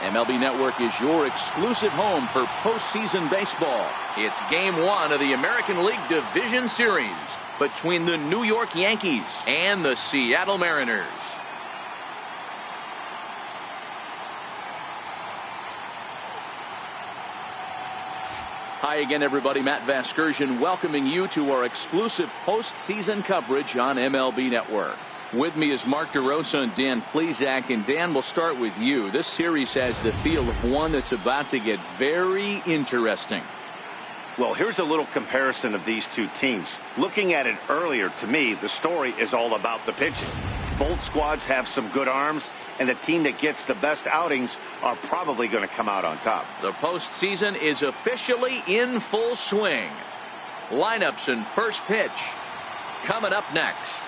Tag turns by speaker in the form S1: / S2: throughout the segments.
S1: MLB Network is your exclusive home for postseason baseball. It's Game 1 of the American League Division Series between the New York Yankees and the Seattle Mariners. Hi again, everybody. Matt Vasgersian welcoming you to our exclusive postseason coverage on MLB Network. With me is Mark DeRosa and Dan Plesac. And Dan, we'll start with you. This series has the feel of one that's about to get very interesting.
S2: Well, here's a little comparison of these two teams. Looking at it earlier, to me, the story is all about the pitching. Both squads have some good arms, and the team that gets the best outings are probably going to come out on top.
S1: The postseason is officially in full swing. Lineups and first pitch coming up next.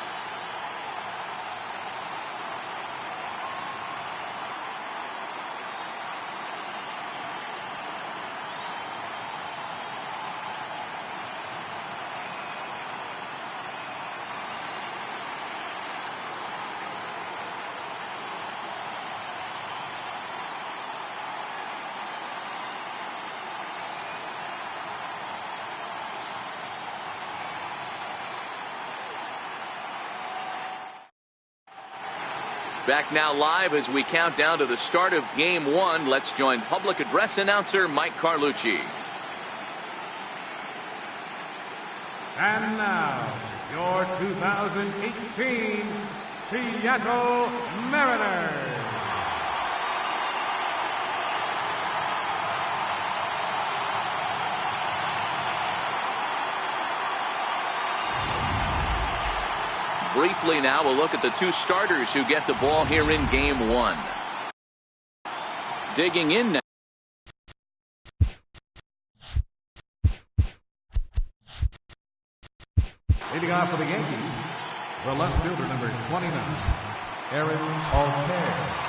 S1: Back now live as we count down to the start of Game 1. Let's join public address announcer Mike Carlucci.
S3: And now, your 2018 Seattle Mariners.
S1: Briefly now, we'll look at the two starters who get the ball here in Game 1. Digging in now.
S3: Leading off for the Yankees, the left fielder, number 29, Aaron Alter.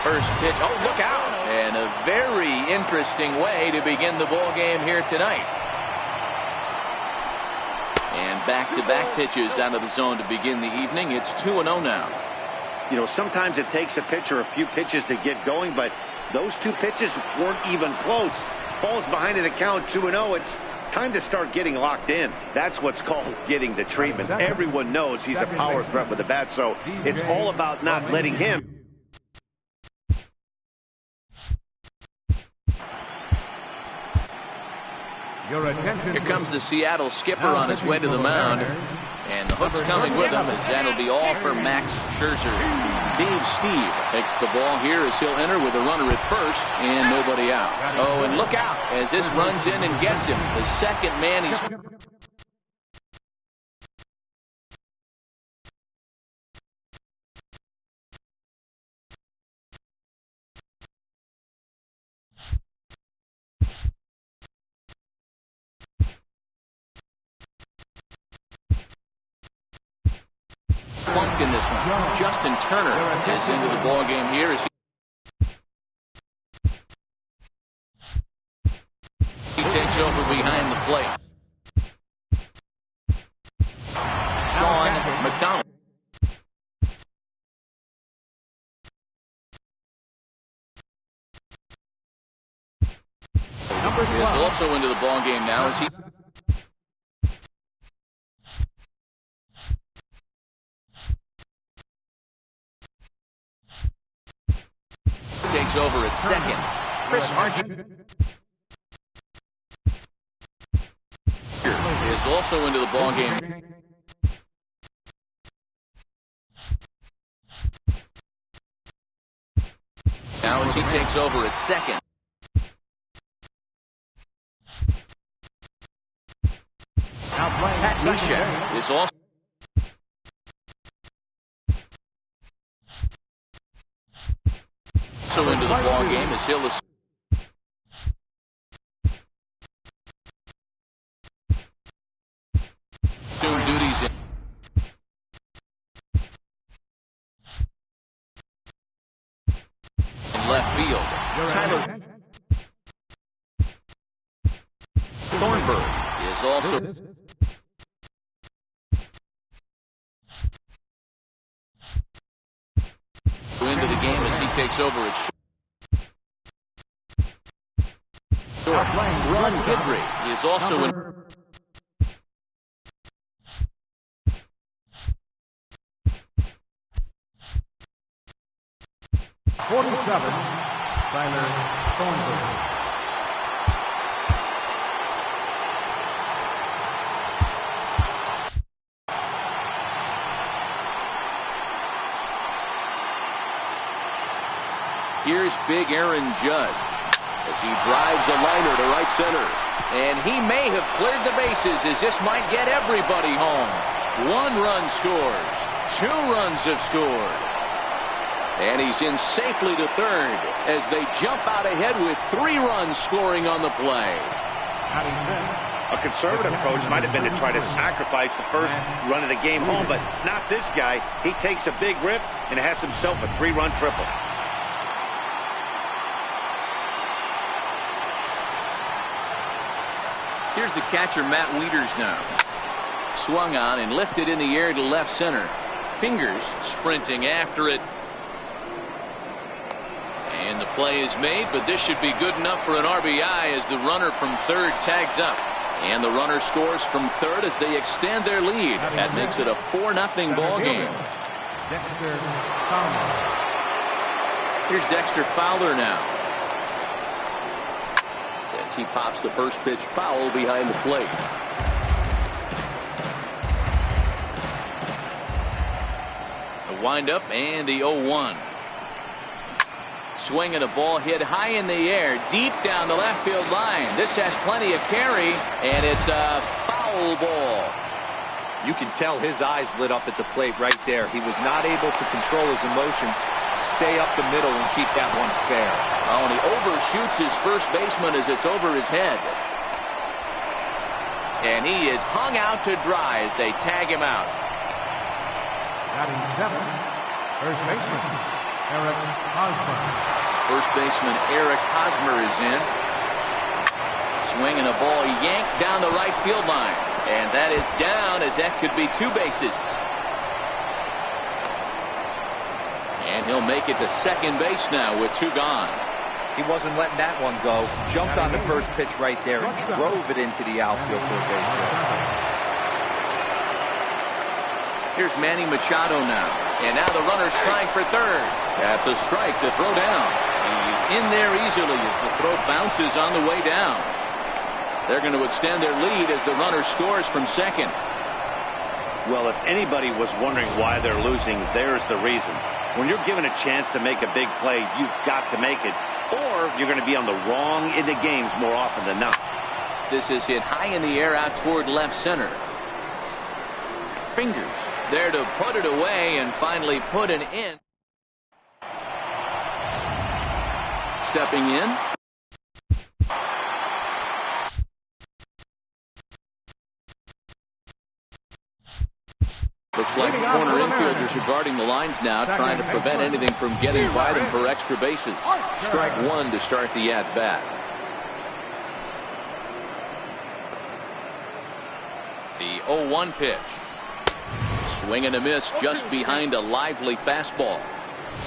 S1: First pitch. Oh, look out. And a very interesting way to begin the ball game here tonight. And back-to-back pitches out of the zone to begin the evening. It's 2-0 now.
S2: You know, sometimes it takes a pitcher a few pitches to get going, but those two pitches weren't even close. Ball's behind in the count, 2-0. It's time to start getting locked in. That's what's called getting the treatment. Everyone knows he's a power threat with the bat, so it's all about not letting him.
S1: Here comes the Seattle skipper on his way to the mound. And the hook's coming with him as that'll be all for Max Scherzer. Dave Steve takes the ball here as he'll enter with a runner at first and nobody out. Oh, and look out as this runs in and gets him. The second man he's... Funk in this one. Justin Turner is into the ball game here as he takes over behind the plate. Sean McDonald is also into the ball game now as he takes over at second. Chris Archer is also into the ball game. Now as he takes over at second. Pat Neshek is also into the ball game as he'll assume duties in. left field. Tyler Thornburg is also into the game as he takes over at short. Ron Guidry is also in.
S3: 47, Tyler Thornburg.
S1: Here's big Aaron Judge as he drives a liner to right center. And he may have cleared the bases as this might get everybody home. 1 run scores. 2 runs have scored. And he's in safely to third as they jump out ahead with 3 runs scoring on the play.
S2: A conservative approach might have been to try to sacrifice the first run of the game home, but not this guy. He takes a big rip and has himself a 3-run triple.
S1: Here's the catcher, Matt Wieters now. Swung on and lifted in the air to left center. Fingers sprinting after it. And the play is made, but this should be good enough for an RBI as the runner from third tags up. And the runner scores from third as they extend their lead. That makes it a 4-0 ball game.
S3: Dexter Fowler.
S1: Here's Dexter Fowler now. As he pops the first pitch foul behind the plate. The windup and the 0-1. Swinging a ball hit high in the air, deep down the left field line. This has plenty of carry, and it's a foul ball.
S4: You can tell his eyes lit up at the plate right there. He was not able to control his emotions, stay up the middle, and keep that one fair.
S1: Oh, and he overshoots his first baseman as it's over his head. And he is hung out to dry as they tag him out.
S3: Batting 7, first baseman, Eric Hosmer.
S1: First baseman Eric Hosmer is in. Swinging a ball yanked down the right field line. And that is down as that could be 2 bases. And he'll make it to second base now with 2 gone.
S4: He wasn't letting that one go. Jumped on the first pitch right there and drove it into the outfield for a base hit.
S1: Here's Manny Machado now. And now the runner's trying for third. That's a strike to throw down. He's in there easily as the throw bounces on the way down. They're going to extend their lead as the runner scores from second.
S2: Well, if anybody was wondering why they're losing, there's the reason. When you're given a chance to make a big play, you've got to make it, or you're going to be on the wrong end of games more often than not.
S1: This is hit high in the air out toward left center. Fingers is there to put it away and finally put an end. Stepping in. Looks like the corner infielders are guarding the lines now, trying to prevent anything from getting by them for extra bases. Strike 1 to start the at-bat. The 0-1 pitch. Swing and a miss just behind a lively fastball.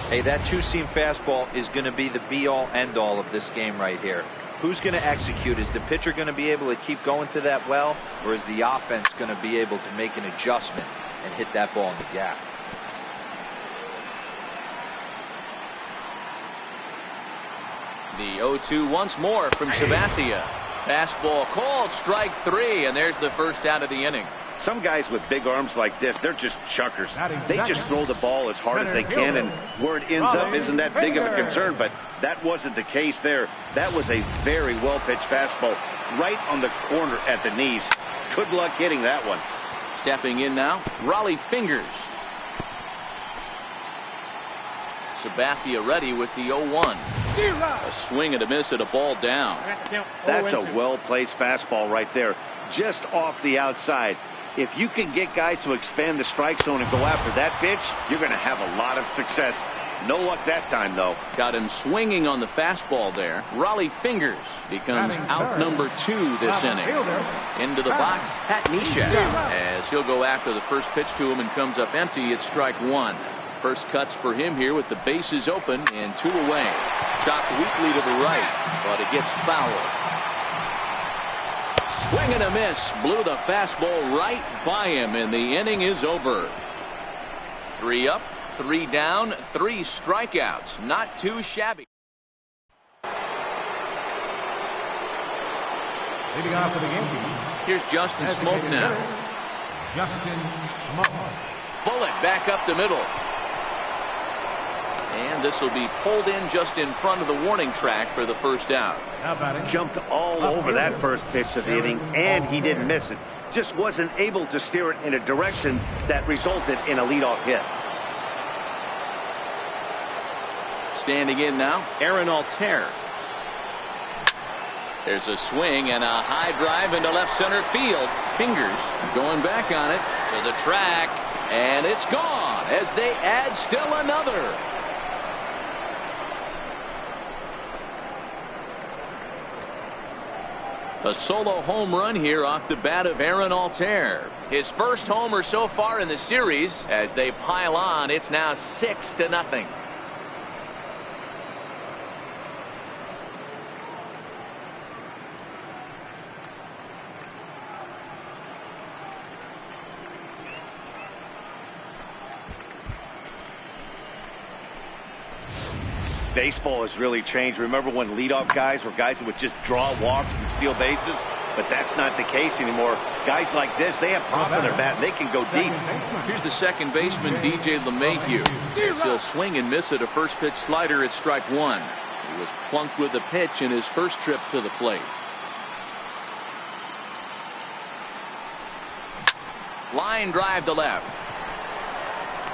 S4: Hey, that 2-seam fastball is going to be the be-all, end-all of this game right here. Who's going to execute? Is the pitcher going to be able to keep going to that well, or is the offense going to be able to make an adjustment and hit that ball in the gap?
S1: The 0-2 once more from Sabathia. Fastball called, strike 3, and there's the first out of the inning.
S2: Some guys with big arms like this, they're just chuckers. They just throw the ball as hard as they can, and where it ends up isn't that big of a concern, but that wasn't the case there. That was a very well-pitched fastball right on the corner at the knees. Good luck hitting that one.
S1: Stepping in now, Raleigh Fingers. Sabathia ready with the 0-1. A swing and a miss at a ball down.
S2: That's a well-placed fastball right there, just off the outside. If you can get guys to expand the strike zone and go after that pitch, you're going to have a lot of success. No luck that time, though.
S1: Got him swinging on the fastball there. Raleigh Fingers becomes out number 2 this inning. Into the box, Pat Neshek, as he'll go after the first pitch to him and comes up empty. It's strike 1. First cuts for him here with the bases open and 2 away. Chopped weakly to the right, but it gets foul. Swing and a miss. Blew the fastball right by him, and the inning is over. 3 up, 3 down, 3 strikeouts. Not too shabby.
S3: Leading off for the Yankees.
S1: Here's Justin Smoke now.
S3: Justin Smoke.
S1: Bullet back up the middle. And this will be pulled in just in front of the warning track for the first out.
S2: Jumped all over that first pitch of the inning, and he didn't miss it. Just wasn't able to steer it in a direction that resulted in a leadoff hit.
S1: Standing in now, Aaron Altair. There's a swing and a high drive into left center field. Fingers going back on it to the track, and it's gone as they add still another. A solo home run here off the bat of Aaron Altair. His first homer so far in the series. As they pile on, it's now 6-0.
S2: Baseball has really changed. Remember when leadoff guys were guys that would just draw walks and steal bases? But that's not the case anymore. Guys like this, they have pop in their bat. They can go deep.
S1: Here's the second baseman, DJ LeMahieu. He'll swing and miss at a first pitch slider at strike 1. He was plunked with a pitch in his first trip to the plate. Line drive to left.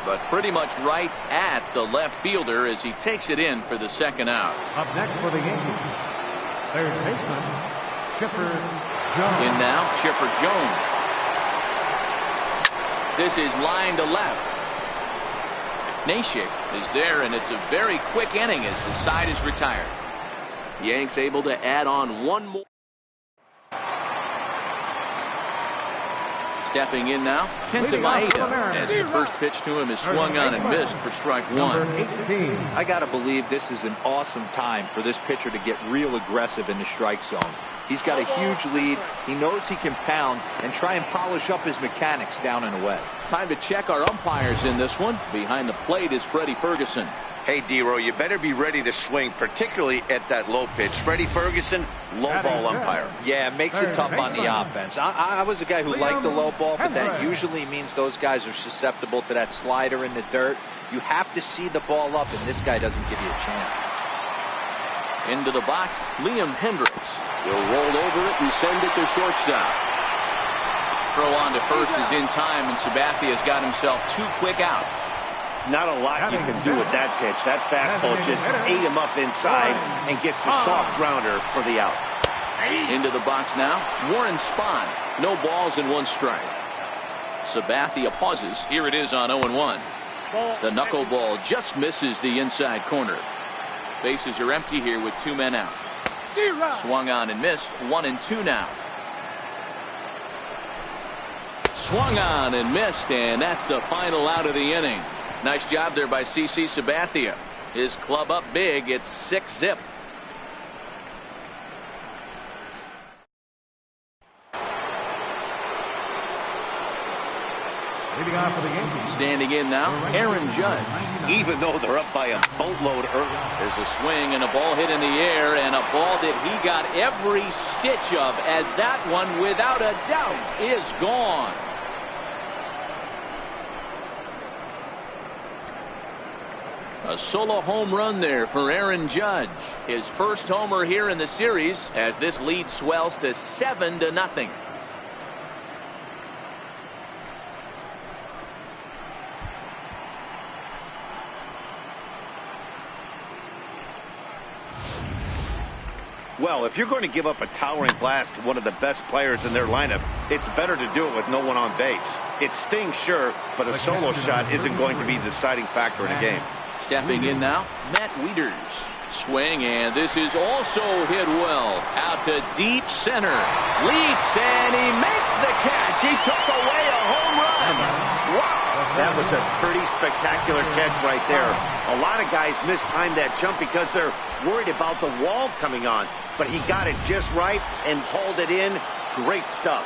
S1: But pretty much right at the left fielder as he takes it in for the second out.
S3: Up next for the Yankees, third baseman, Chipper Jones.
S1: In now, Chipper Jones. This is line to left. Neshek is there, and it's a very quick inning as the side is retired. Yanks able to add on one more. Stepping in now, Kenta Maeda, as the first pitch to him is swung on and missed for strike 1.
S4: I got to believe this is an awesome time for this pitcher to get real aggressive in the strike zone. He's got a huge lead. He knows he can pound and try and polish up his mechanics down and away.
S1: Time to check our umpires in this one. Behind the plate is Freddie Ferguson.
S2: Hey, D-Row, you better be ready to swing, particularly at that low pitch. Freddie Ferguson, low ball umpire.
S4: Yeah, it makes it tough on the offense. I was a guy who liked the low ball, but that usually means those guys are susceptible to that slider in the dirt. You have to see the ball up, and this guy doesn't give you a chance.
S1: Into the box, Liam Hendricks. He'll roll over it and send it to shortstop. Throw on to first is in time, and Sabathia's got himself 2 quick outs.
S2: Not a lot you can do with that pitch. That fastball just ate him up inside and gets the soft grounder for the out.
S1: Into the box now, Warren Spahn. No balls and 1 strike. Sabathia pauses. Here it is on 0-1. The knuckleball just misses the inside corner. Bases are empty here with 2 men out. Swung on and missed. 1-2 now. Swung on and missed, and that's the final out of the inning. Nice job there by CC Sabathia. His club up big. It's 6-0.
S3: Leading off for the Yankees.
S1: Standing in now, Aaron Judge.
S2: Even though they're up by a boatload early.
S1: There's a swing and a ball hit in the air, and a ball that he got every stitch of, as that one, without a doubt, is gone. A solo home run there for Aaron Judge. His first homer here in the series as this lead swells to 7-0.
S2: Well, if you're going to give up a towering blast to one of the best players in their lineup, it's better to do it with no one on base. It stings, sure, but a solo shot isn't going to be the deciding factor in a game.
S1: Stepping in now, Matt Wieters. Swing, and this is also hit well. Out to deep center. Leaps, and he makes the catch. He took away a home run. Wow.
S2: That was a pretty spectacular catch right there. A lot of guys mistime that jump because they're worried about the wall coming on. But he got it just right and hauled it in. Great stuff.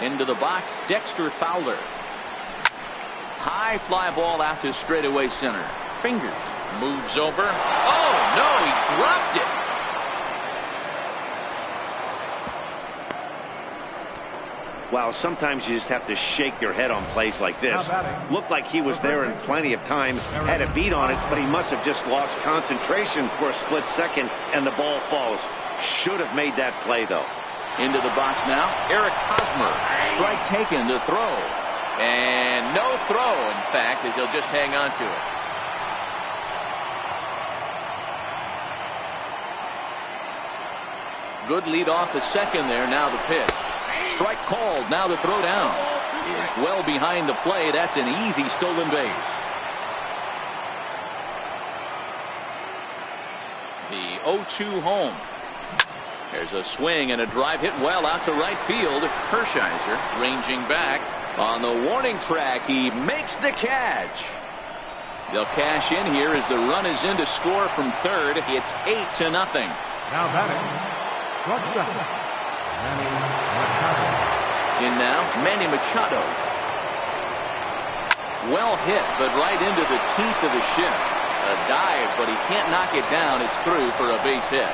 S1: Into the box, Dexter Fowler. High fly ball out to straightaway center. Fingers. Moves over. Oh, no, he dropped it.
S2: Wow, sometimes you just have to shake your head on plays like this. Looked like he was there in plenty of time, had a beat on it, but he must have just lost concentration for a split second, and the ball falls. Should have made that play, though.
S1: Into the box now, Eric Hosmer. Strike taken to throw. And no throw, in fact, as he'll just hang on to it. Good lead off the second there. Now the pitch. Strike called. Now the throw down. Is well behind the play. That's an easy stolen base. The 0-2 home. There's a swing and a drive hit well out to right field. Hershiser ranging back. On the warning track, he makes the catch. They'll cash in here as the run is in to score from third. It's 8-0.
S3: Now batting.
S1: In now, Manny Machado. Well hit, but right into the teeth of the shift. A dive, but he can't knock it down. It's through for a base hit.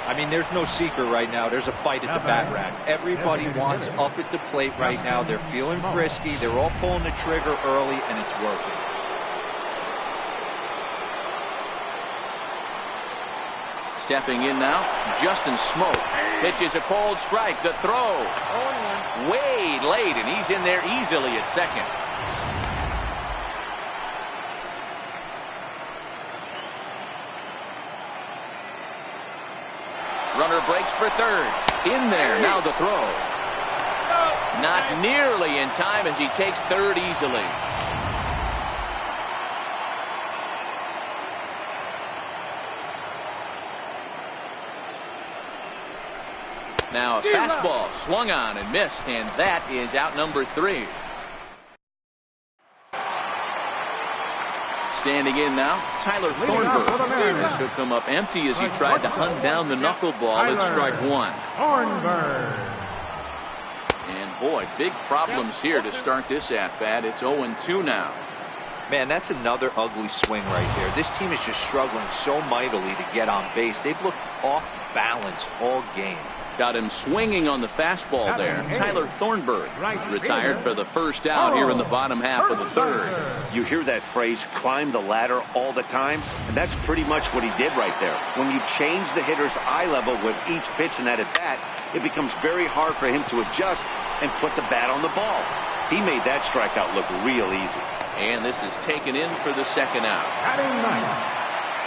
S4: I mean, there's no secret right now. There's a fight at the bat rack. Everybody wants up at the plate right now. They're feeling frisky. They're all pulling the trigger early, and it's working.
S1: Stepping in now, Justin Smoke. Pitches a cold strike. The throw. Way late, and he's in there easily at second. Runner breaks for third. In there. Now the throw. Not nearly in time as he takes third easily. Now a fastball swung on and missed, and that is out number 3. Standing in now, Tyler Thornburg. This will come up empty as he tried to hunt down the knuckleball at strike 1.
S3: Thornburg.
S1: And boy, big problems here to start this at-bat. It's 0-2 now.
S4: Man, that's another ugly swing right there. This team is just struggling so mightily to get on base. They've looked off balance all game.
S1: Got him swinging on the fastball there. Tyler Thornburg was retired for the first out here in the bottom half of the third.
S2: You hear that phrase, climb the ladder, all the time, and that's pretty much what he did right there. When you change the hitter's eye level with each pitch in that at-bat, it becomes very hard for him to adjust and put the bat on the ball. He made that strikeout look real easy.
S1: And this is taken in for the second out.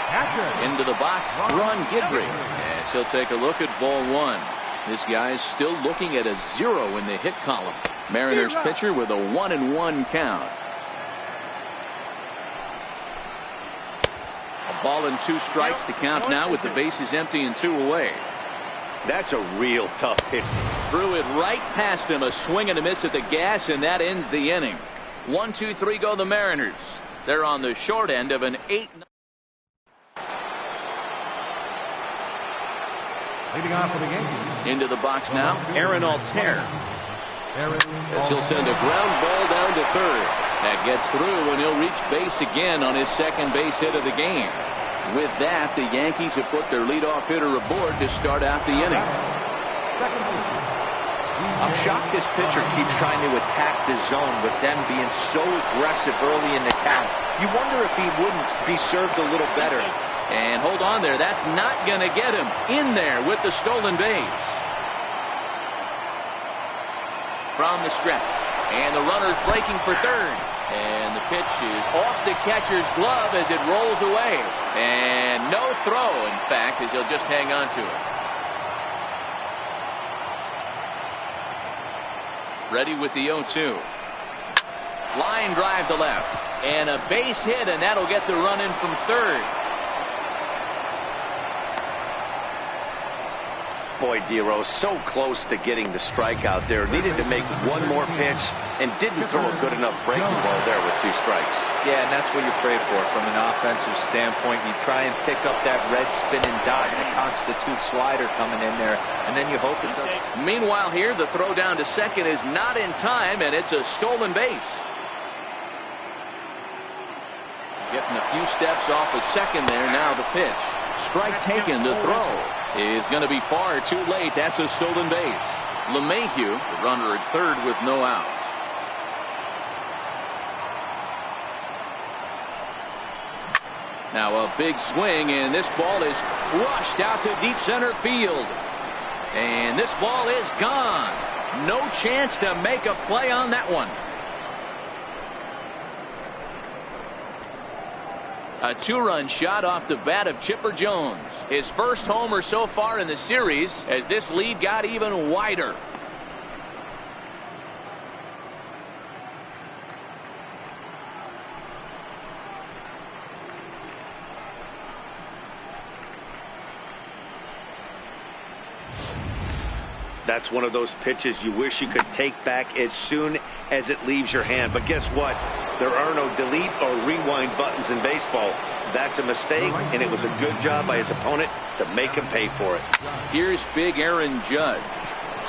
S3: Catcher.
S1: Into the box, Ron Guidry. Yes, he'll take a look at ball 1. This guy's still looking at a 0 in the hit column. Mariners pitcher with a 1-1 count. A ball and 2 strikes. The count now with the bases empty and 2 away.
S2: That's a real tough pitch.
S1: Threw it right past him. A swing and a miss at the gas, and that ends the inning. 1-2-3 go the Mariners. They're on the short end of an 8-9.
S3: Leading off for the game.
S1: Into the box now, Aaron Altair. As he'll send a ground ball down to third. That gets through, and he'll reach base again on his second base hit of the game. With that, the Yankees have put their leadoff hitter aboard to start out the inning.
S4: I'm shocked this pitcher keeps trying to attack the zone with them being so aggressive early in the count. You wonder if he wouldn't be served a little better.
S1: And hold on there. That's not going to get him in there with the stolen base. From the stretch. And the runner's breaking for third. And the pitch is off the catcher's glove as it rolls away. And no throw, in fact, as he'll just hang on to it. Ready with the 0-2. Line drive to left. And a base hit, and that'll get the run in from third.
S2: Boy, Dero, so close to getting the strikeout there. Needed to make one more pitch and didn't throw a good enough breaking ball there with 2 strikes.
S4: Yeah, and that's what you pray for from an offensive standpoint. You try and pick up that red spinning dot that constitutes slider coming in there, and then you hope it does.
S1: Meanwhile here, the throw down to second is not in time, and it's a stolen base. Getting a few steps off of second there. Now the pitch. Strike taken. The throw is going to be far too late. That's a stolen base. LeMahieu, the runner at third with no outs. Now a big swing, and this ball is crushed out to deep center field. And this ball is gone. No chance to make a play on that one. A 2-run shot off the bat of Chipper Jones. His first homer so far in the series as this lead got even wider.
S2: That's one of those pitches you wish you could take back as soon as it leaves your hand. But guess what? There are no delete or rewind buttons in baseball. That's a mistake, and it was a good job by his opponent to make him pay for it.
S1: Here's big Aaron Judge.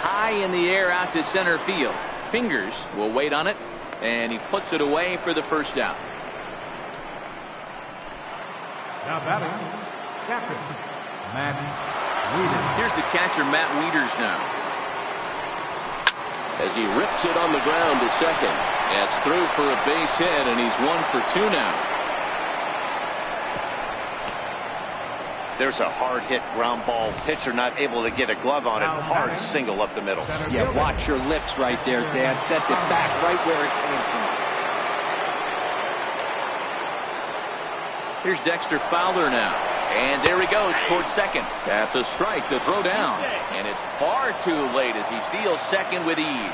S1: High in the air out to center field. Fingers will wait on it, and he puts it away for the first out.
S3: Now batting, captain Matt Wieters.
S1: Here's the catcher, Matt Wieters now. As he rips it on the ground to second. That's through for a base hit, and he's 1 for 2 now.
S2: There's a hard hit ground ball. Pitcher not able to get a glove on it. Hard single up the middle.
S4: Yeah, watch your lips right there, Dan. Sent it back right where it came from.
S1: Here's Dexter Fowler now. And there he goes towards second. That's a strike to throw down. And it's far too late as he steals second with ease.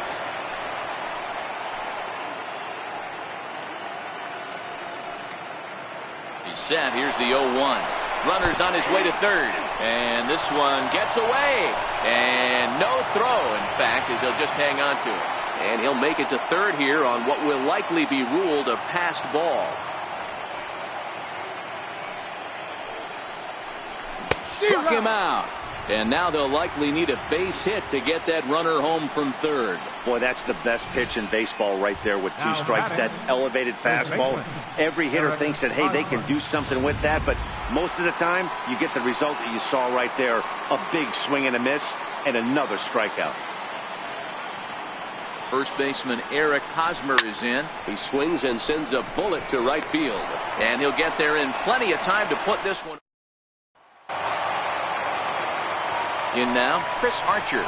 S1: He's set. Here's the 0-1. Runner's on his way to third. And this one gets away. And no throw, in fact, as he'll just hang on to it. And he'll make it to third here on what will likely be ruled a passed ball. Struck him out. And now they'll likely need a base hit to get that runner home from third.
S2: Boy, that's the best pitch in baseball right there with 2 strikes. That elevated fastball. Every hitter thinks that, hey, they can do something with that. But most of the time, you get the result that you saw right there. A big swing and a miss and another strikeout.
S1: First baseman Eric Hosmer is in. He swings and sends a bullet to right field. And he'll get there in plenty of time to put this one. In now, Chris Archer.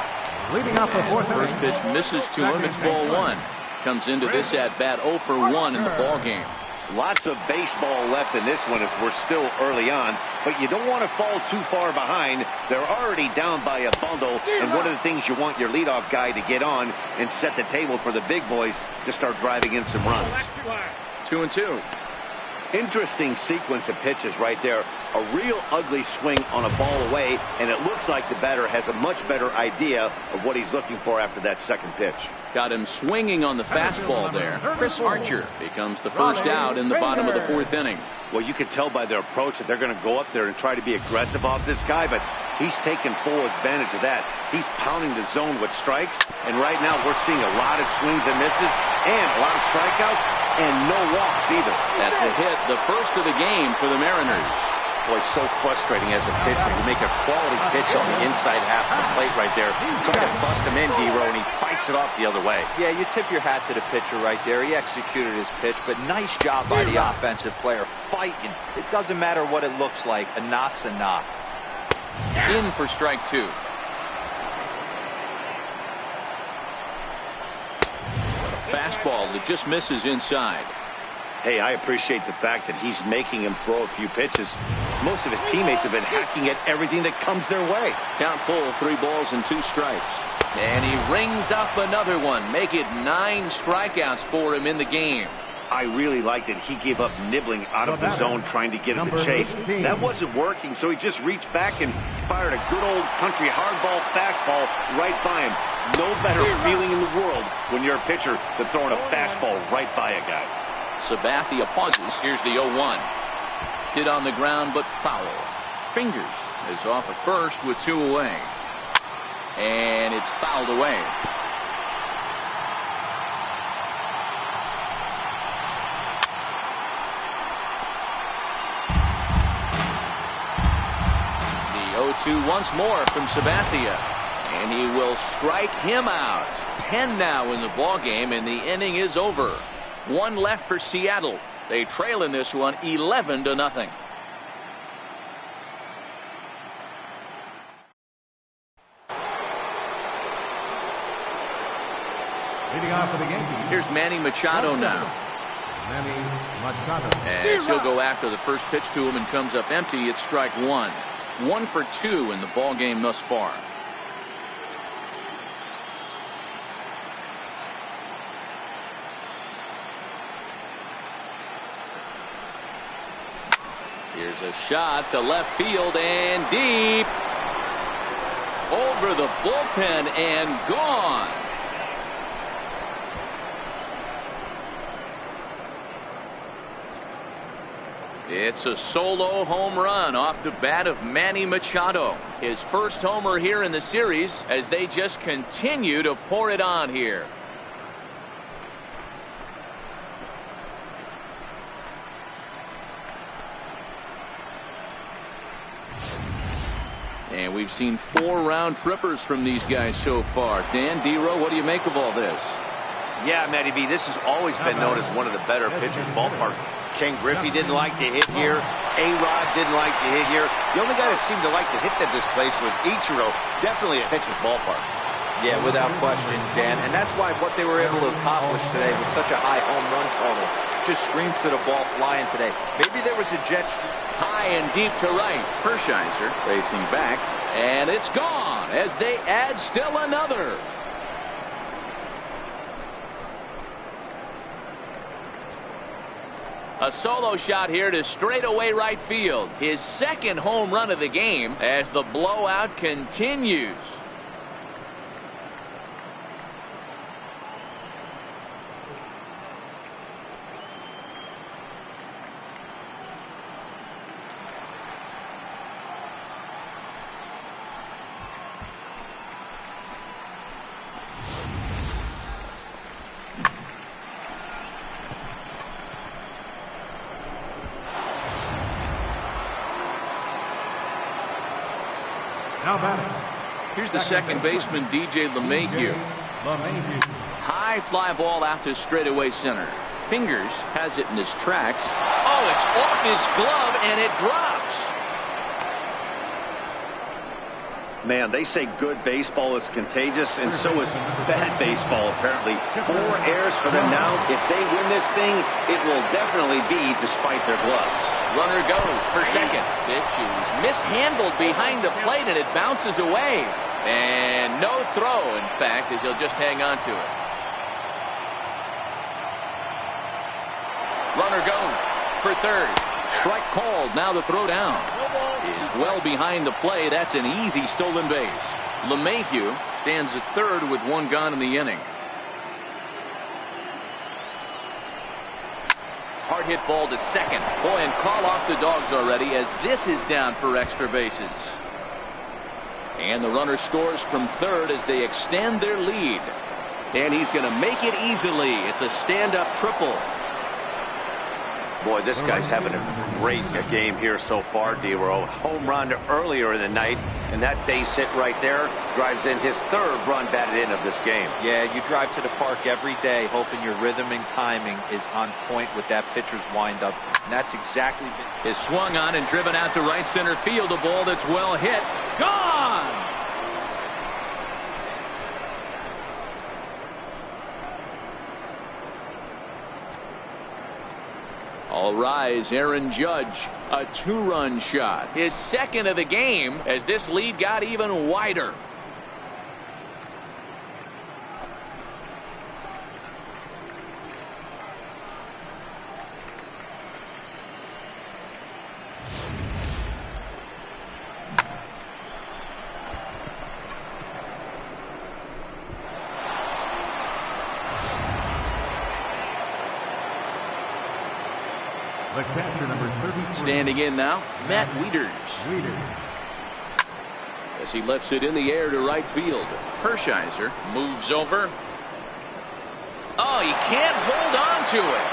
S3: Leading off the fourth
S1: First pitch misses to him. It's ball 1. Comes into this at bat 0 for 1 in the ball game.
S2: Lots of baseball left in this one as we're still early on, but you don't want to fall too far behind. They're already down by a bundle, and one of the things you want your leadoff guy to get on and set the table for the big boys to start driving in some runs.
S1: 2-2.
S2: Interesting sequence of pitches right there. A real ugly swing on a ball away, and it looks like the batter has a much better idea of what he's looking for after that second pitch.
S1: Got him swinging on the fastball there. Chris Archer becomes the first out in the bottom of the 4th inning.
S2: Well, you can tell by their approach that they're going to go up there and try to be aggressive off this guy, but he's taking full advantage of that. He's pounding the zone with strikes, and right now we're seeing a lot of swings and misses and a lot of strikeouts and no walks either.
S1: That's a hit, the first of the game for the Mariners.
S2: Boy, so frustrating as a pitcher. You make a quality pitch on the inside half of the plate right there. Try to bust him in, D-Row, and he fights it off the other way.
S4: Yeah, you tip your hat to the pitcher right there. He executed his pitch, but nice job by the offensive player fighting. It doesn't matter what it looks like. A knock's a knock.
S1: In for strike 2. Fastball that just misses inside.
S2: Hey, I appreciate the fact that he's making him throw a few pitches. Most of his teammates have been hacking at everything that comes their way.
S1: Count full, 3 balls and 2 strikes. And he rings up another one. Make it 9 strikeouts for him in the game.
S2: I really liked it. He gave up nibbling out of the zone trying to get in the chase. That wasn't working, so he just reached back and fired a good old country hardball fastball right by him. No better feeling in the world when you're a pitcher than throwing a fastball right by a guy.
S1: Sabathia pauses. Here's the 0-1. Hit on the ground, but foul. Fingers is off at first with 2 away. And it's fouled away. The 0-2 once more from Sabathia. And he will strike him out. 10 now in the ball game, and the inning is over. 1 left for Seattle. They trail in this one 11-0.
S3: Leading off for the Yankees.
S1: Here's Manny Machado now.
S3: Manny Machado.
S1: As he'll go after the first pitch to him and comes up empty. It's strike 1. 1 for 2 in the ball game thus far. Here's a shot to left field and deep. Over the bullpen and gone. It's a solo home run off the bat of Manny Machado. His first homer here in the series as they just continue to pour it on here. And we've seen 4 round trippers from these guys so far. Dan, D-Row, what do you make of all this?
S2: Yeah, Matty B, this has always been known as one of the better pitchers' ballpark. Ken Griffey didn't like to hit here. A-Rod didn't like to hit here. The only guy that seemed to like to hit at this place was Ichiro. Definitely a pitcher's ballpark.
S4: Yeah, without question, Dan. And that's why what they were able to accomplish today with such a high home run total just screams to the ball flying today. Maybe there was a jet stream.
S1: High and deep to right. Hershiser racing back. And it's gone as they add still another. A solo shot here to straightaway right field. His second home run of the game as the blowout continues.
S3: Now batting.
S1: Here's the second baseman, DJ LeMahieu. High fly ball out to straightaway center. Fingers has it in his tracks. Oh, it's off his glove and it drops.
S2: Man, they say good baseball is contagious, and so is bad baseball, apparently. 4 errors for them now. If they win this thing, it will definitely be despite their gloves.
S1: Runner goes for second. Pitch is mishandled behind the plate, and it bounces away. And no throw, in fact, as he'll just hang on to it. Runner goes for third. Strike called. Now the throw down is well behind the play. That's an easy stolen base. LeMahieu stands at third with 1 gone in the inning. Hard hit ball to second. Boy, and call off the Dogs already as this is down for extra bases. And the runner scores from third as they extend their lead. And he's going to make it easily. It's a stand-up triple.
S2: Boy, this guy's having a great game here so far, D-Row. Home run earlier in the night, and that base hit right there drives in his 3rd run batted in of this game.
S4: Yeah, you drive to the park every day hoping your rhythm and timing is on point with that pitcher's windup, and that's exactly it.
S1: Is swung on and driven out to right center field. A ball that's well hit. Gone! All rise, Aaron Judge. A 2-run shot. His second of the game as this lead got even wider.
S3: The catcher, number 33.
S1: Standing in now, Matt Wieters. As he lifts it in the air to right field. Hershiser moves over. Oh, he can't hold on to it.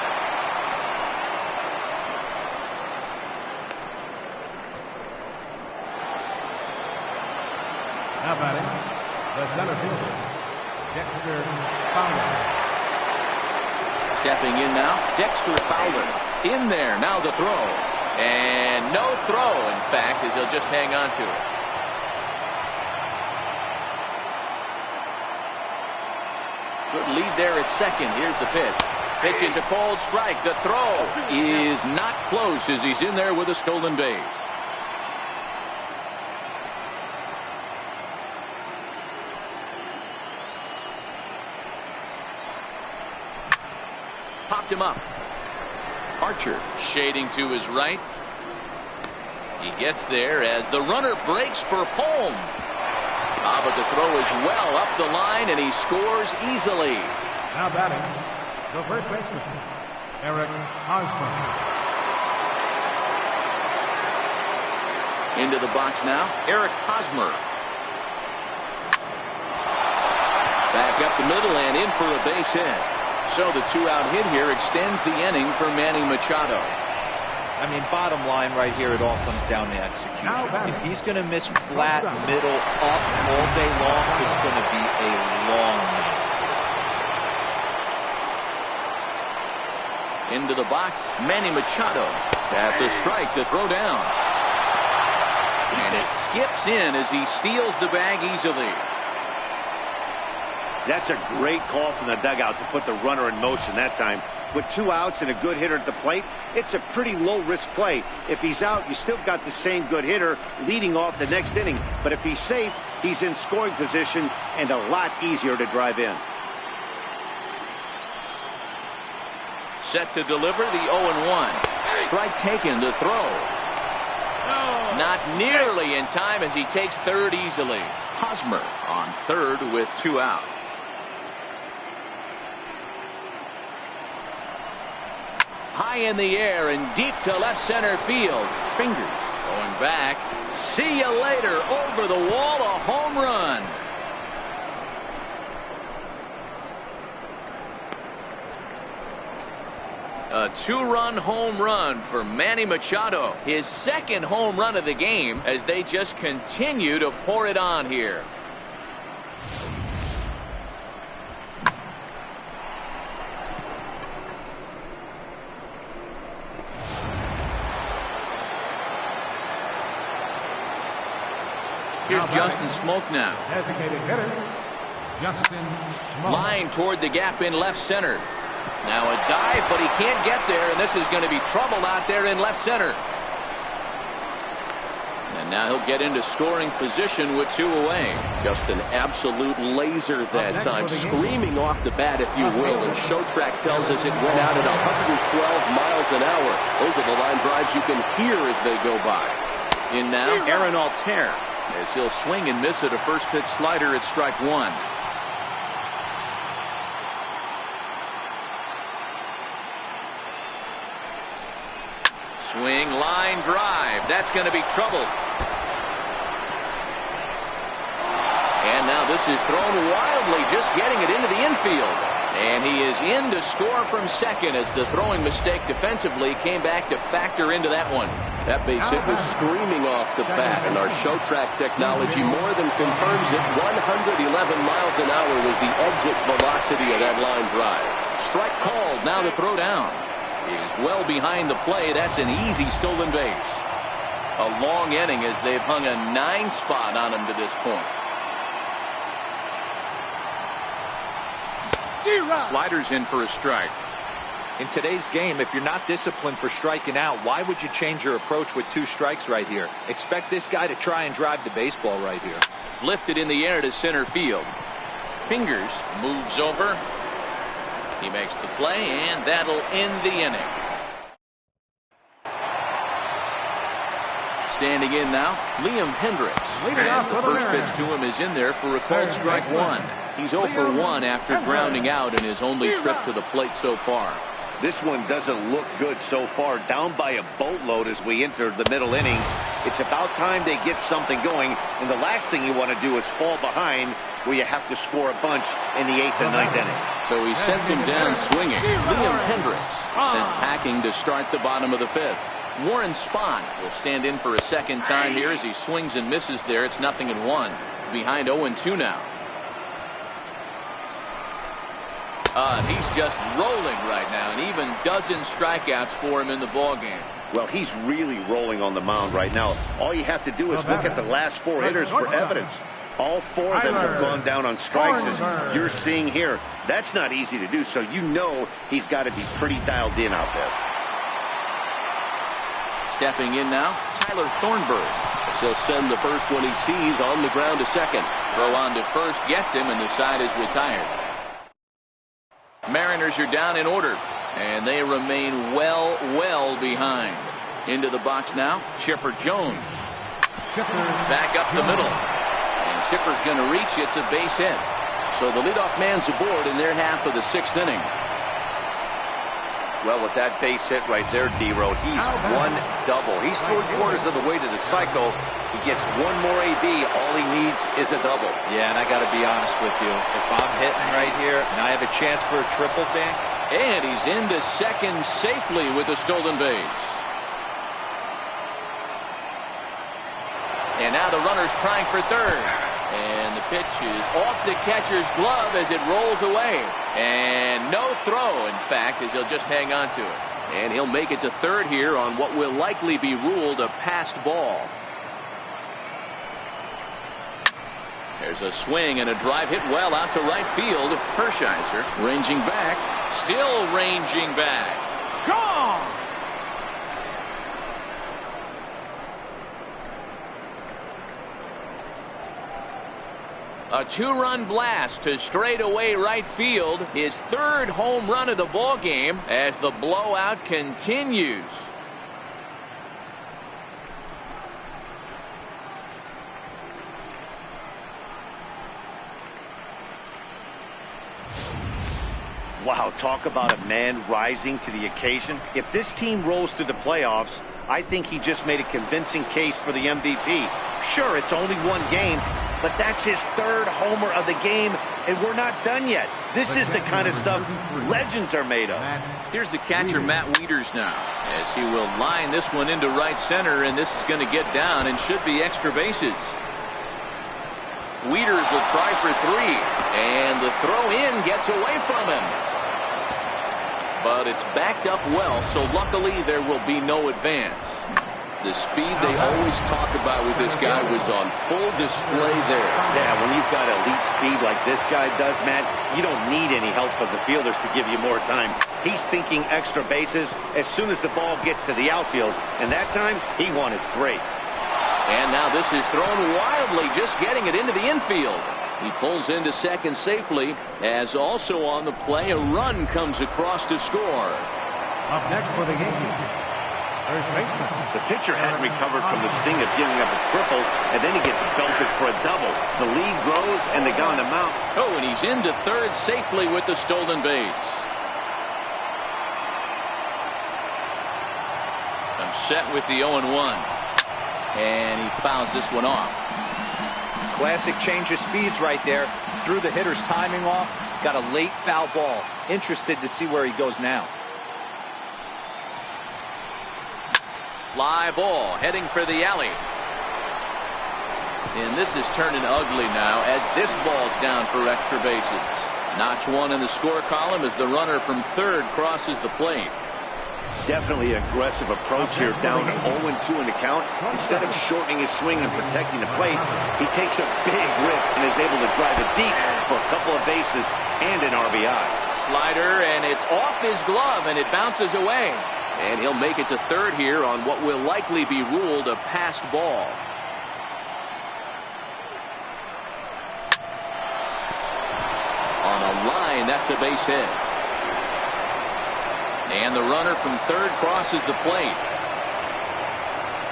S3: Now batting, the center fielder, Dexter Fowler.
S1: Stepping in now, Dexter Fowler. In there, now the throw. And no throw, in fact, as he'll just hang on to it. Good lead there at second. Here's the pitch. Pitch is a cold strike. The throw is not close as he's in there with a stolen base. Popped him up. Archer shading to his right. He gets there as the runner breaks for home. But the throw is well up the line and he scores easily.
S3: Now batting, the first baseman, Eric Hosmer.
S1: Into the box now, Eric Hosmer. Back up the middle and in for a base hit. So the 2-out hit here extends the inning for Manny Machado.
S4: I mean, bottom line right here, it all comes down to execution. If he's going to miss flat, middle, up all day long, it's going to be a long night.
S1: Into the box, Manny Machado. That's a strike to throw down. And it skips in as he steals the bag easily.
S2: That's a great call from the dugout to put the runner in motion that time. With 2 outs and a good hitter at the plate, it's a pretty low-risk play. If he's out, you still got the same good hitter leading off the next inning. But if he's safe, he's in scoring position and a lot easier to drive in.
S1: Set to deliver the 0-1. Strike taken to throw. Not nearly in time as he takes third easily. Hosmer on third with 2 out. High in the air and deep to left center field. Fingers going back. See you later. Over the wall, a home run. A 2-run home run for Manny Machado. His second home run of the game as they just continue to pour it on here. Here's Justin Smoke now.
S3: Designated hitter, Justin Smoke.
S1: Line toward the gap in left center. Now a dive, but he can't get there, and this is going to be trouble out there in left center. And now he'll get into scoring position with 2 away.
S5: Just an absolute laser that time, screaming off the bat, if you will. And Show Track tells us it went out at 112 miles an hour. Those are the line drives you can hear as they go by.
S1: In now, Aaron Altair, as he'll swing and miss at a first pitch slider at strike 1. Swing, line drive. That's going to be trouble. And now this is thrown wildly, just getting it into the infield. And he is in to score from second as the throwing mistake defensively came back to factor into that one.
S5: That base hit was screaming off the bat, and our Show Track technology more than confirms it. 111 miles an hour was the exit velocity of that line drive.
S1: Strike called, now to throw down. He's well behind the play. That's an easy stolen base. A long inning as they've hung a 9 spot on him to this point. Sliders in for a strike.
S4: In today's game, if you're not disciplined for striking out, why would you change your approach with 2 strikes right here? Expect this guy to try and drive the baseball right here.
S1: Lifted in the air to center field. Fingers moves over. He makes the play, and that'll end the inning. Standing in now, Liam Hendricks. As the first pitch to him is in there for a called strike 1. He's 0 for 1 after grounding out in his only trip to the plate so far.
S2: This one doesn't look good so far. Down by a boatload as we enter the middle innings. It's about time they get something going. And the last thing you want to do is fall behind where you have to score a bunch in the 8th and 9th inning.
S1: So he sends him down swinging. Liam Hendricks sent packing to start the bottom of the 5th. Warren Spahn will stand in for a second time here as he swings and misses there. It's 0-1. Behind 0-2 now. He's just rolling right now, and even dozen strikeouts for him in the ballgame.
S2: Well, he's really rolling on the mound right now. All you have to do is look at the last 4 hitters for evidence. All 4 of them have gone down on strikes, as you're seeing here. That's not easy to do, so you know he's got to be pretty dialed in out there.
S1: Stepping in now, Tyler Thornburg. He'll send the first one he sees on the ground to second. Throw on to first, gets him, and the side is retired. Mariners are down in order, and they remain well behind. Into the box now, Chipper Jones. Back up the middle. And Chipper's going to reach. It's a base hit. So the leadoff man's aboard in their half of the 6th inning.
S2: Well, with that base hit right there, D-Road, he's 1 double. He's 3/4 of the way to the cycle. He gets 1 more AB. All he needs is a double.
S4: Yeah, and I got to be honest with you. If I'm hitting right here and I have a chance for a triple, Dan.
S1: And he's into second safely with the stolen base. And now the runner's trying for third. And the pitch is off the catcher's glove as it rolls away. And no throw, in fact, as he'll just hang on to it. And he'll make it to third here on what will likely be ruled a passed ball. There's a swing and a drive hit well out to right field. Hershiser ranging back. Still ranging back. Gone! A 2-run blast to straightaway right field. His 3rd home run of the ball game as the blowout continues.
S2: Wow, talk about a man rising to the occasion. If this team rolls through the playoffs, I think he just made a convincing case for the MVP. Sure, it's only 1 game, but that's his 3rd homer of the game, and we're not done yet. This is the kind of stuff legends are made of.
S1: Here's the catcher, Matt Wieters, now, as he will line this one into right center, and this is going to get down and should be extra bases. Wieters will try for 3, and the throw in gets away from him. But it's backed up well, so luckily there will be no advance. The speed they always talk about with this guy was on full display there.
S2: Yeah, when you've got elite speed like this guy does, Matt, you don't need any help from the fielders to give you more time. He's thinking extra bases as soon as the ball gets to the outfield, and that time he wanted 3.
S1: And now this is thrown wildly, just getting it into the infield. He pulls into second safely, as also on the play, a run comes across to score.
S3: Up next for the Yankees, first baseman.
S2: The pitcher hadn't recovered from the sting of giving up a triple, and then he gets belted for a double. The lead grows, and they go on the mound.
S1: Oh, and he's into third safely with the stolen base. I'm set with the 0-1. And he fouls this one off.
S4: Classic change of speeds right there. Threw the hitter's timing off. Got a late foul ball. Interested to see where he goes now.
S1: Fly ball heading for the alley. And this is turning ugly now as this ball's down for extra bases. Notch 1 in the score column as the runner from third crosses the plate.
S2: Definitely aggressive approach here, down 0-2 in the count. Instead of shortening his swing and protecting the plate, he takes a big rip and is able to drive it deep for a couple of bases and an RBI.
S1: Slider, and it's off his glove, and it bounces away. And he'll make it to third here on what will likely be ruled a passed ball. On a line, that's a base hit. And the runner from third crosses the plate.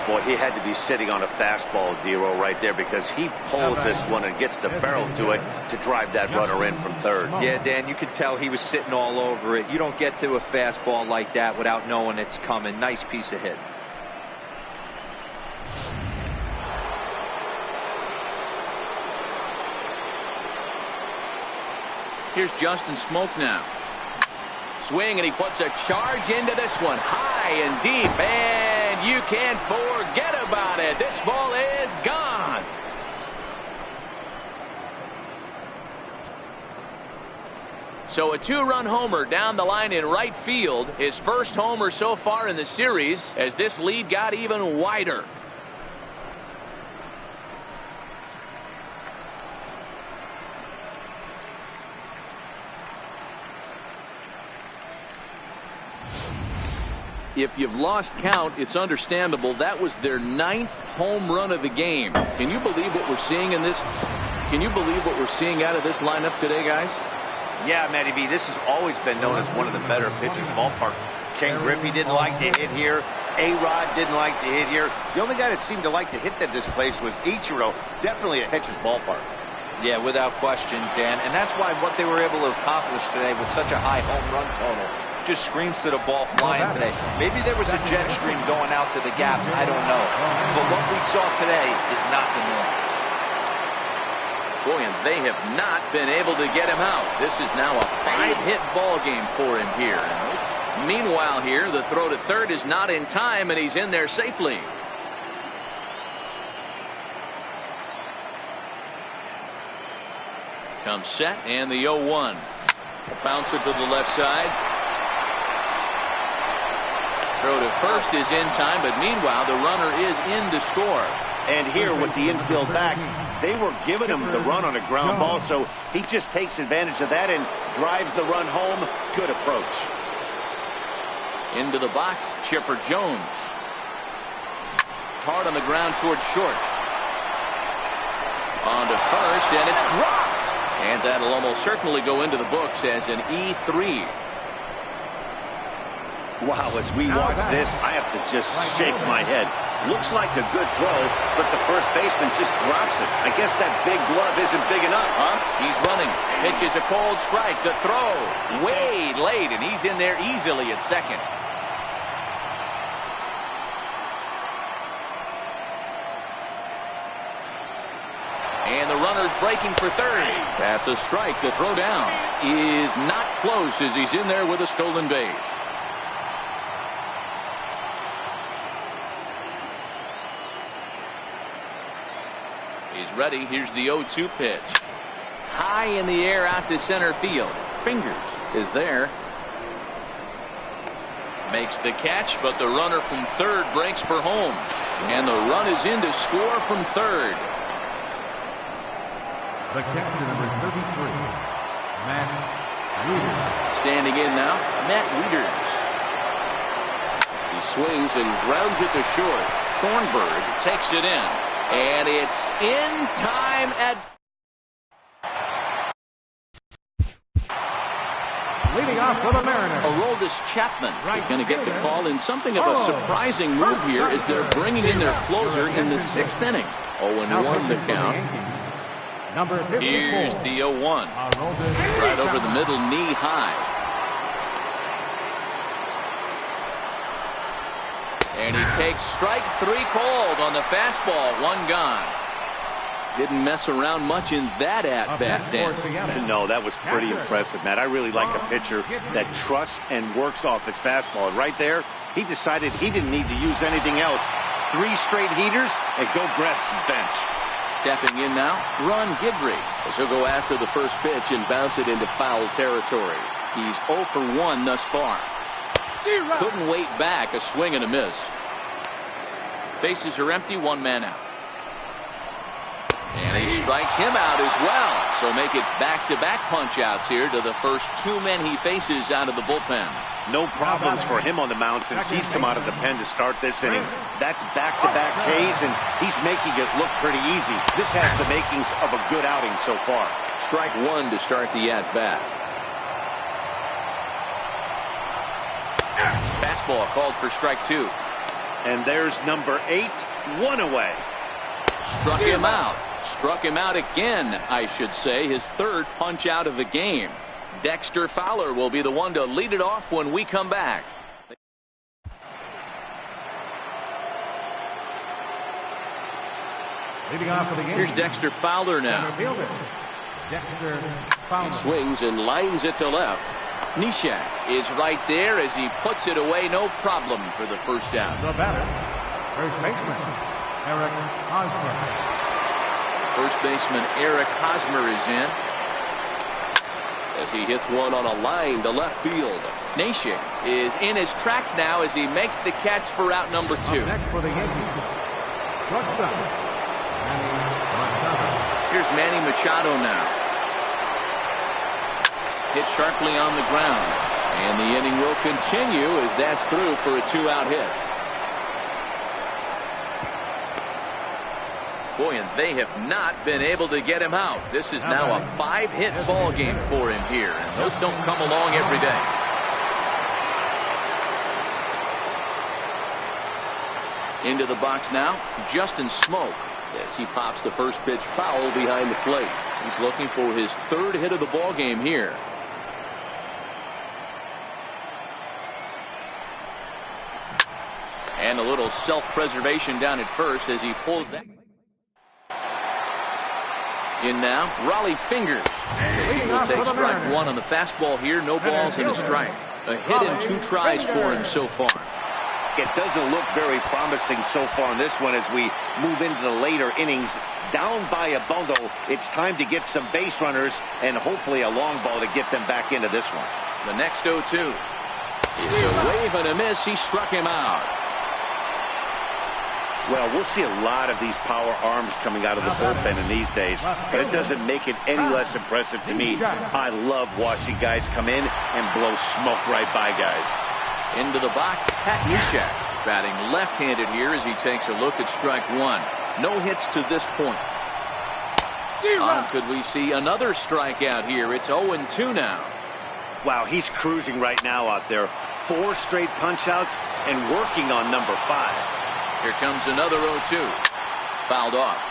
S2: Boy, he had to be sitting on a fastball, Dero, right there, because he pulls this one and gets the barrel to it to drive that runner in from third.
S4: Yeah, Dan, you could tell he was sitting all over it. You don't get to a fastball like that without knowing it's coming. Nice piece of hit.
S1: Here's Justin Smoke now. Swing, and he puts a charge into this one, high and deep, and you can't forget about it. This ball is gone. So a two-run homer down the line in right field, his first homer so far in the series, as this lead got even wider. If you've lost count, it's understandable. That was their 9th home run of the game. Can you believe what we're seeing in this? Can you believe what we're seeing out of this lineup today, guys?
S2: Yeah, Matty B, this has always been known as one of the better pitchers ballpark. Ken Griffey didn't like to hit here. A-Rod didn't like to hit here. The only guy that seemed to like to hit at this place was Ichiro. Definitely a pitcher's ballpark.
S4: Yeah, without question, Dan. And that's why what they were able to accomplish today with such a high home run total just screams to the ball flying today. Maybe there was a jet stream going out to the gaps. I don't know. But what we saw today is not the norm.
S1: Boy, and they have not been able to get him out. This is now a 5-hit ball game for him here. And meanwhile here, the throw to third is not in time, and he's in there safely. Comes set, and the 0-1. Bounce it to the left side. Throw to first is in time, but meanwhile the runner is in to score.
S2: And here with the infield back, they were giving him the run on a ground ball, so he just takes advantage of that and drives the run home. Good approach.
S1: Into the box, Chipper Jones. Hard on the ground towards short. On to first, and it's dropped. And that'll almost certainly go into the books as an E3.
S2: Wow, as we watch this, I have to just shake my head. Looks like a good throw, but the first baseman just drops it. I guess that big glove isn't big enough, huh?
S1: He's running. Pitches a cold strike. The throw way late, and he's in there easily at second. And the runner's breaking for third. That's a strike. The throw down is not close as he's in there with a stolen base. He's ready. Here's the 0-2 pitch. High in the air out to center field. Fingers is there. Makes the catch, but the runner from third breaks for home. And the run is in to score from third.
S3: The captain, number 33, Matt Wieters.
S1: Standing in now, Matt Wieters. He swings and grounds it to short. Thornburg takes it in. And it's in time at...
S3: Leading off for the Mariners,
S1: Aroldis Chapman is going to get the call in something of a surprising move here as they're bringing in their closer in the 6th inning. 0-1 the count.
S3: Number 54.
S1: Here's the 0-1. Right over the middle, knee high. And he takes strike 3 called on the fastball. 1 gone. Didn't mess around much in that at-bat, Dan.
S2: No, that was pretty impressive, Matt. I really like a pitcher that trusts and works off his fastball. And right there, he decided he didn't need to use anything else. 3 straight heaters and go grab some bench.
S1: Stepping in now, Ron Guidry, as he'll go after the first pitch and bounce it into foul territory. He's 0 for 1 thus far. Couldn't wait back. A swing and a miss. Bases are empty. One man out. And he strikes him out as well. So make it back-to-back punch-outs here to the first two men he faces out of the bullpen.
S2: No problems for him on the mound since he's come out of the pen to start this inning. That's back-to-back Ks, and he's making it look pretty easy. This has the makings of a good outing so far.
S1: Strike one to start the at-bat. Fastball called for strike two.
S2: And there's number 8, 1 away.
S1: Struck him out. Struck him out again, I should say. His third punch out of the game. Dexter Fowler will be the one to lead it off when we come back.
S3: Leading off for the game.
S1: Here's Dexter Fowler now.
S3: Dexter Fowler.
S1: He swings and lines it to left. Nishak is right there as he puts it away. No problem for the first out.
S3: The batter, first baseman, Eric Hosmer.
S1: First baseman Eric Hosmer is in as he hits one on a line to left field. Nishak is in his tracks now as he makes the catch for out number 2.
S3: Up next for the Yankees, shortstop, Manny Machado.
S1: Here's Manny Machado now. Hit sharply on the ground. And the inning will continue as that's through for a 2-out hit. Boy, and they have not been able to get him out. This is now a 5-hit ball game for him here, and those don't come along every day. Into the box now, Justin Smoke, as he pops the first pitch foul behind the plate. He's looking for his 3rd hit of the ball game here. And a little self-preservation down at first as he pulls that. In now, Raleigh Fingers. As he will take strike one on the fastball here. No balls and a strike. A hit in 2 tries for him so far.
S2: It doesn't look very promising so far in this one as we move into the later innings. Down by a bundle, it's time to get some base runners and hopefully a long ball to get them back into this one.
S1: The next 0-2 is a wave and a miss. He struck him out.
S2: Well, we'll see a lot of these power arms coming out of the bullpen in these days, but it doesn't make it any less impressive to me. I love watching guys come in and blow smoke right by guys.
S1: Into the box, Pat Neshek, batting left-handed here as he takes a look at strike one. No hits to this point. Could we see another strikeout here? It's 0-2 now.
S2: Wow, he's cruising right now out there. 4 straight punch-outs and working on number 5.
S1: Here comes another 0-2. Fouled off.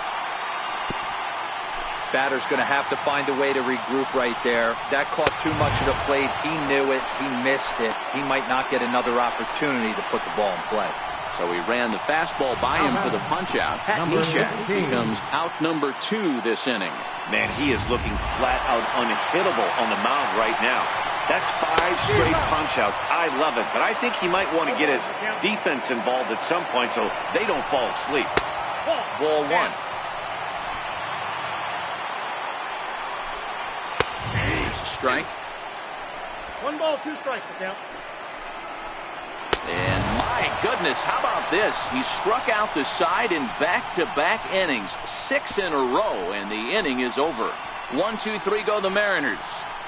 S4: Batter's going to have to find a way to regroup right there. That caught too much of the plate. He knew it. He missed it. He might not get another opportunity to put the ball in play.
S1: So he ran the fastball by him for the punch-out. Pat Neshek becomes out number 2 this inning.
S2: Man, he is looking flat out unhittable on the mound right now. That's 5 straight punch-outs. I love it, but I think he might want to get his defense involved at some point so they don't fall asleep.
S1: Ball 1. Here's a strike.
S6: 1 ball, 2 strikes to count.
S1: And my goodness, how about this? He struck out the side in back-to-back innings, 6 in a row, and the inning is over. 1, 2, 3 go the Mariners.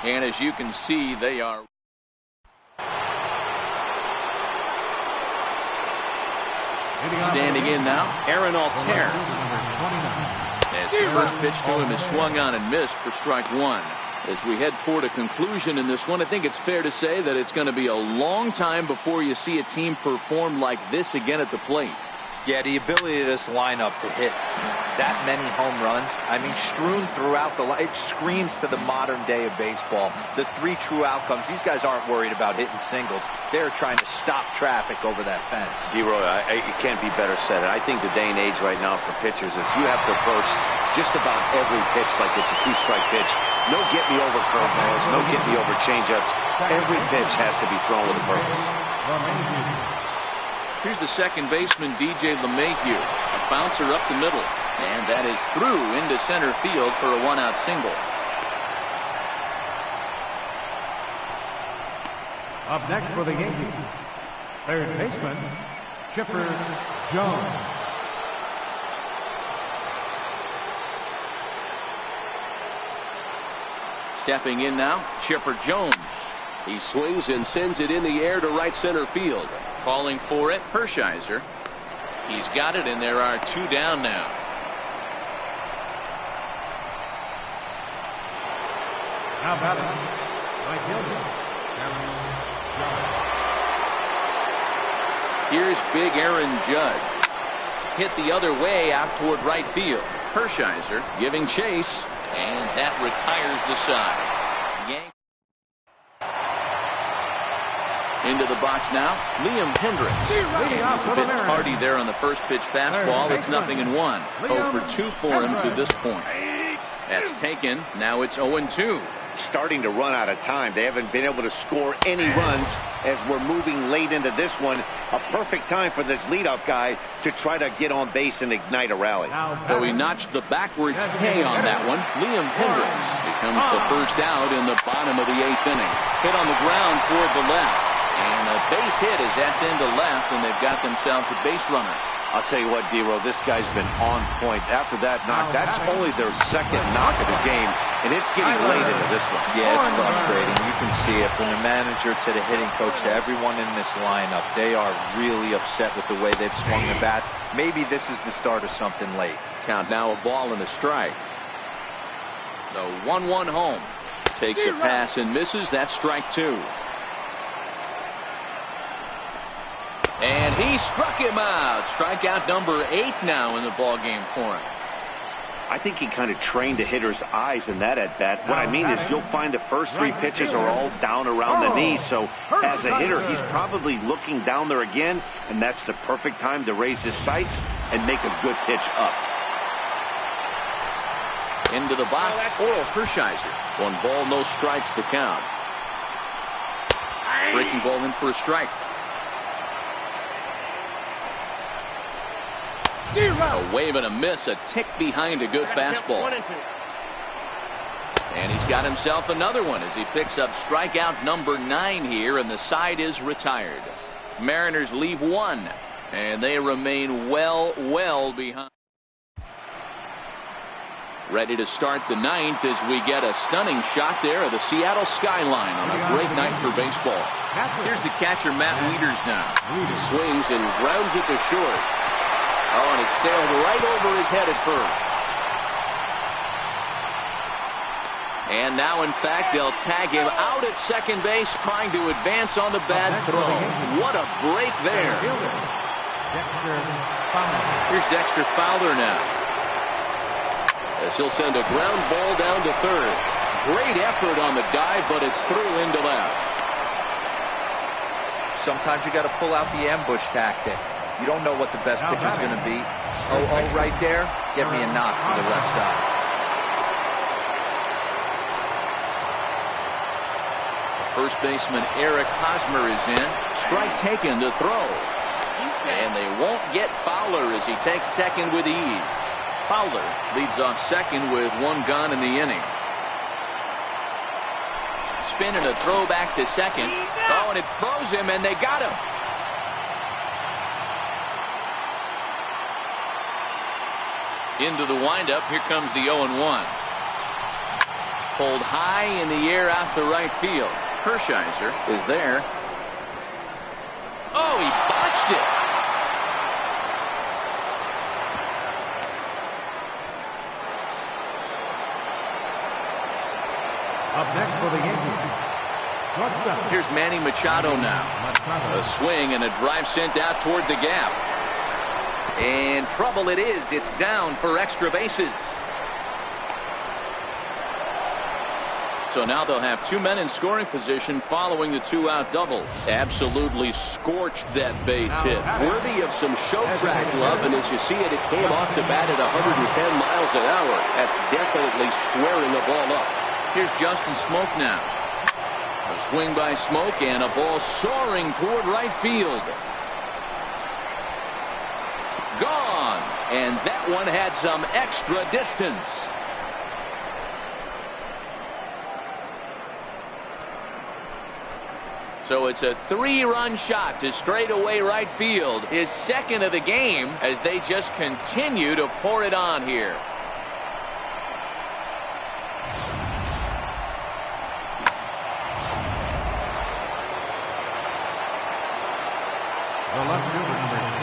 S1: And as you can see, they are. Standing in now, Aaron Altair. As the first pitch to him is swung on and missed for strike 1. As we head toward a conclusion in this one, I think it's fair to say that it's going to be a long time before you see a team perform like this again at the plate.
S4: Yeah, the ability of this lineup to hit that many home runs, I mean, strewn throughout the line, it screams to the modern day of baseball. The 3 true outcomes. These guys aren't worried about hitting singles. They're trying to stop traffic over that fence.
S2: D-Roy, it can't be better said. I think the day and age right now for pitchers is you have to approach just about every pitch like it's a 2-strike pitch. No get-me-over curveballs, no get-me-over changeups. Every pitch has to be thrown with a purpose.
S1: Here's the second baseman, DJ LeMahieu. A bouncer up the middle. And that is through into center field for a 1-out single.
S3: Up next for the Yankees, Third baseman, Chipper Jones.
S1: Stepping in now, Chipper Jones. He swings and sends it in the air to right center field. Calling for it, Hershiser. He's got it, and there are 2 down now.
S3: Now batting, right fielder, Aaron Judge.
S1: Here's big Aaron Judge. Hit the other way out toward right field. Hershiser giving chase, and that retires the side. Into the box now, Liam Hendricks. He's a bit tardy there on the first pitch fastball. It's 0-1. 0 for 2 for him to this point. That's taken. Now it's 0-2.
S2: Starting to run out of time. They haven't been able to score any runs as we're moving late into this one. A perfect time for this leadoff guy to try to get on base and ignite a rally.
S1: So he notched the backwards K on that one. Liam Hendricks becomes the first out in the bottom of the 8th inning. Hit on the ground toward the left. And a base hit as that's into left, and they've got themselves a base runner.
S2: I'll tell you what, D-Row, this guy's been on point. After that knock, that's only their second knock of the game, and it's getting late into this one.
S4: Yeah, it's frustrating. You can see it from the manager to the hitting coach to everyone in this lineup. They are really upset with the way they've swung the bats. Maybe this is the start of something late.
S1: Count now, a ball and a strike. The 1-1 home. Takes a pass and misses. That's strike 2. And he struck him out. Strikeout number 8 now in the ball game for him.
S2: I think he kind of trained the hitter's eyes in that at-bat. What I mean is you'll find the first 3 pitches are all down around the knee. So as a hitter, he's probably looking down there again, and that's the perfect time to raise his sights and make a good pitch up.
S1: Into the box, Oral Hershiser. 1 ball, no strikes the count. Breaking ball in for a strike. A wave and a miss, a tick behind a good fastball. And he's got himself another one as he picks up strikeout number 9 here, and the side is retired. Mariners leave 1, and they remain well behind. Ready to start the 9th as we get a stunning shot there of the Seattle skyline on a great night for baseball. Here's the catcher, Matt Wieters now. He swings and grounds it to short. Oh, and it sailed right over his head at first. And now, in fact, they'll tag him out at second base, trying to advance on the bad throw. What a break there. Here's Dexter Fowler now, as he'll send a ground ball down to third. Great effort on the dive, but it's through into left.
S4: Sometimes you got to pull out the ambush tactic. You don't know what the best pitch is going to be. Oh, right there. Get me a knock to the left side.
S1: First baseman Eric Hosmer is in. Strike taken to throw. And they won't get Fowler as he takes second with ease. Fowler leads off second with 1 gone in the inning. Spin and a throw back to second. Oh, and it throws him, and they got him. Into the windup. Here comes the 0-1. Pulled high in the air out to right field. Hershiser is there. Oh, he botched it.
S3: Up next for the Yankees.
S1: Here's Manny Machado now. A swing and a drive sent out toward the gap. And trouble it is. It's down for extra bases. So now they'll have 2 men in scoring position following the 2-out double. Absolutely scorched that base hit. Worthy of some show track love, and as you see it, it came off the bat at 110 miles an hour. That's definitely squaring the ball up. Here's Justin Smoke now. A swing by Smoke and a ball soaring toward right field. Gone, and that one had some extra distance. So it's a 3-run shot to straightaway right field, his second of the game, as they just continue to pour it on here.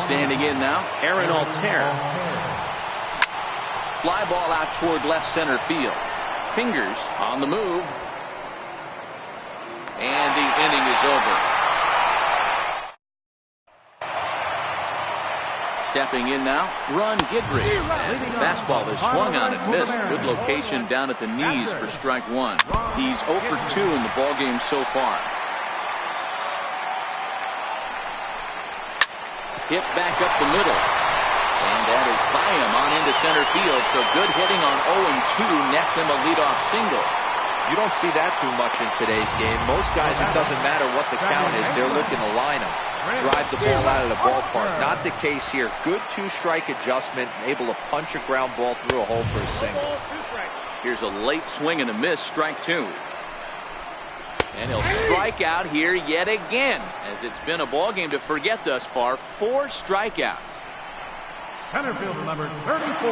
S1: Standing in now, Aaron Altair. Fly ball out toward left center field. Fingers on the move. And the inning is over. Stepping in now, Ron Guidry. As the fastball is swung on and missed. Good location down at the knees for strike one. He's 0 for 2 in the ballgame so far. Hit back up the middle. And that is by him on into center field. So good hitting on 0-2 nets him a leadoff single.
S4: You don't see that too much in today's game. Most guys, it doesn't matter what the count is, they're looking to line them, drive the ball out of the ballpark. Not the case here. Good 2-strike adjustment, able to punch a ground ball through a hole for a single.
S1: Here's a late swing and a miss, strike two. And he'll strike out here yet again, as it's been a ball game to forget thus far. 4 strikeouts.
S3: Center fielder number 34,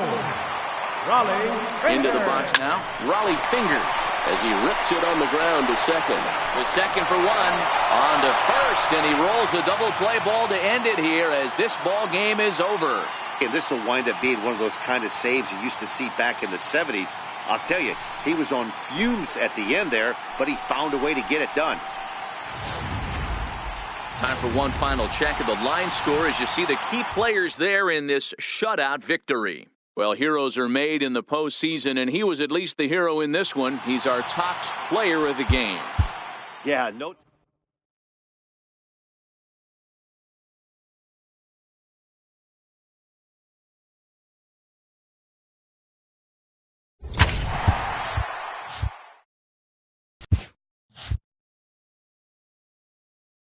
S3: Raleigh.
S1: Into the box now, Raleigh Fingers, as he rips it on the ground to second. The second for one, on to first, and he rolls a double play ball to end it here as this ball game is over.
S2: And this will wind up being one of those kind of saves you used to see back in the 70s. I'll tell you, he was on fumes at the end there, but he found a way to get it done.
S1: Time for one final check of the line score as you see the key players there in this shutout victory. Well, heroes are made in the postseason, and he was at least the hero in this one. He's our top player of the game.
S2: Yeah, no.